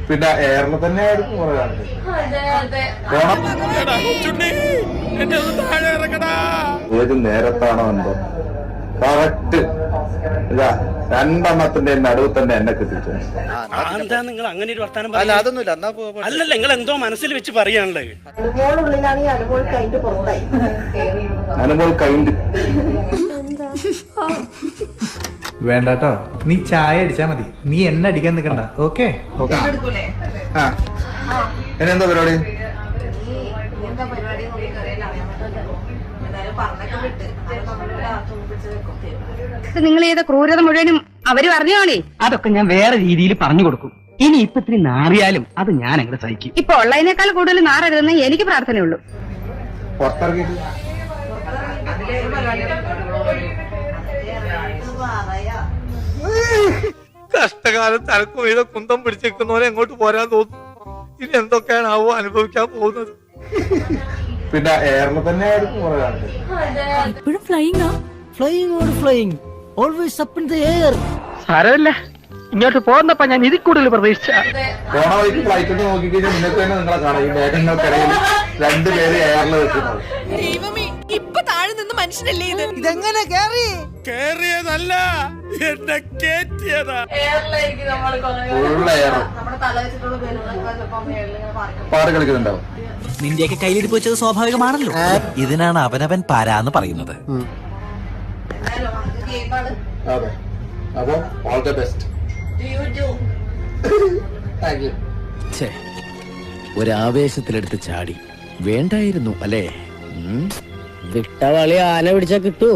പിന്നെ എയറിൽ തന്നെ ആയിരിക്കും കുറെ കാണിച്ചത്. ഏത് നേരത്താണോ എന്തോ കറക്റ്റ് രണ്ടെണ്ണത്തിന്റെ നടുവ് തന്നെ എന്നെ കിട്ടിച്ചു. എന്താ നിങ്ങൾ അങ്ങനെ ഒരു വർത്താനം? അല്ലല്ല, നിങ്ങൾ എന്തോ മനസ്സിൽ വെച്ച് പറയാനുള്ളത്. അനുമോൾ കൈൻഡ് വേണ്ടട്ടോ, നീ ചായ അടിച്ചാ മതി, നീ എണ്ണ അടിക്കാൻ നിൽക്കണ്ട. ഓക്കെ എന്നെന്താ പരിപാടി? നിങ്ങൾ ചെയ്ത ക്രൂരത മുഴുവനും അവര് പറഞ്ഞു കാണേ. അതൊക്കെ ഞാൻ വേറെ രീതിയിൽ പറഞ്ഞു കൊടുക്കും. ഇനി ഇപ്പൊ ഇത്തിരി നാറിയാലും അത് ഞാൻ അങ്ങനെ സഹിക്കും. ഇപ്പൊ ഉള്ളതിനേക്കാൾ കൂടുതൽ നാറരുതെന്ന് എനിക്ക് പ്രാർത്ഥനയുള്ളൂ. പുറത്തിറങ്ങിയിട്ട് കഷ്ടകാലത്ത് അനക്കും ഇത് കുന്തം പിടിച്ചേക്കുന്നവരെ എങ്ങോട്ട് പോരാൻ തോന്നുന്നു. ഇനി എന്തൊക്കെയാണ് ആവോ അനുഭവിക്കാൻ പോകുന്നത്. പിന്നെ എയറിൽ തന്നെ ആയിരിക്കും കുറെ കാണിച്ചത്. ഇപ്പോഴും flying always up in the air. സാരമില്ല, ഇങ്ങോട്ട് പോകുന്നപ്പോ ഞാൻ ഇതിൽ കൂടുതൽ പ്രതീക്ഷിച്ച. പോണ വഴിക്ക് ഫ്ലൈറ്റ് നോക്കിക്കഴിഞ്ഞാൽ നിങ്ങൾക്ക് തന്നെ നിങ്ങളെ കാണാം. ഈ മേഘങ്ങൾക്കിടയിൽ രണ്ടുപേര് എയറിൽ വെക്കുന്നത്. ഇപ്പൊ താഴെ നിന്ന് മനുഷ്യനല്ലേ ഇത്? ഇതെങ്ങനെ കേറിയതല്ല, എന്നെ കേറ്റിയതാ. ഫുൾ എയർ പാട് കളിക്കുന്നുണ്ടാവും. നിന്റെയൊക്കെ കയ്യിലിരിപ്പ് വെച്ചത് സ്വാഭാവികമാണല്ലോ. ഇതിനാണ് അവനവൻ പാരാന്ന് പറയുന്നത്. അതെ, അപ്പൊ all the best. Thank you. ഒരാവേശത്തിലെടുത്ത് ചാടി വേണ്ടായിരുന്നു അല്ലേ? വിട്ടവളി ആന പിടിച്ചാ കിട്ടൂ.